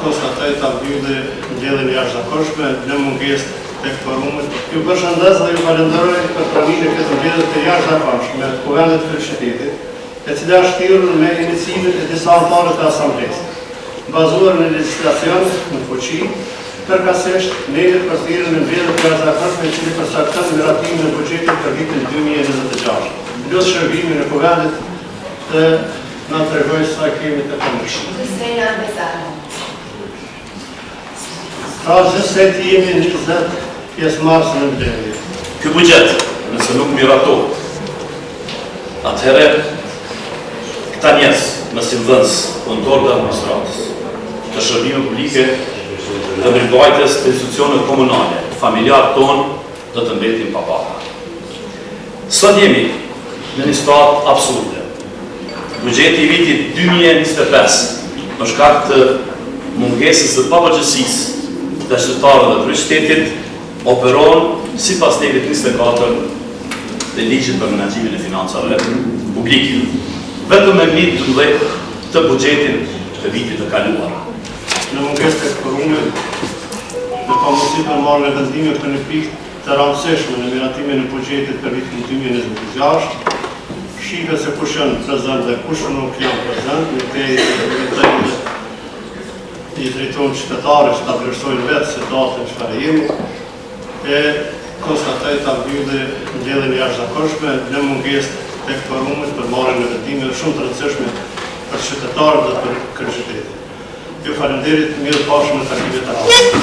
konstatoj të mbylli mbledhjen e jashtëzakonshme në mungesë të kvorumit. Ju përshëndes dhe ju falenderoj për pranimin e këtij mbledhje të jashtëzakonshme me Kuvendit të Kryeqytetit, e cila është thirrur me iniciatimin e disa anëtarë të asamblesë, bazuar në legjislacion në fuqi, përkatësisht lejet për thirrjen e mbledhjeve të jashtëzakonshme, i cili përcakton miratimin e buxhetit për vitin 2026. Lutë shërbimin e Kuvendit të na tregoj sa kemi të përmirë. Pra gjithsesi jemi 20 pjesëmarrëse në mbledhje. Ky buxhet, nëse nuk miratohet, atëherë këta njerëz, mësimdhënës, punëtorë të administratës, të shërbimeve publike, të mbretërues të institucioneve komunale, familjarët tonë do të mbetin pa paka. Sot jemi në një situatë absurde. Buxheti i vitit 2025 në shkak të mungesës së papërgjithësisë të qytetarëve të Kryeqytetit operon sipas legit 24 të ligjit për menaxhimin e financave publike. Vetëm me mbi 12 të buxhetin të vitit të kaluar. Në mungesë të kvorumit, në pamundësi për marrjen e vendimeve për një pikë të rëndësishme në miratimin e buxhetit për vitin 2026, shihet se kush janë prezent dhe kush nuk janë prezent, në i drejtojnë qytetarës të vlerësojnë vetë situatën çfarë jemi, e konstatoj të mbylli mbledhjen e jashtëzakonshme në mungesë të kvorumit për marrjen e vendimeve shumë të rëndësishme për qytetarët dhe për Kryeqytetin. Ju falenderit, mirë pafshim në takimet e ardhshme.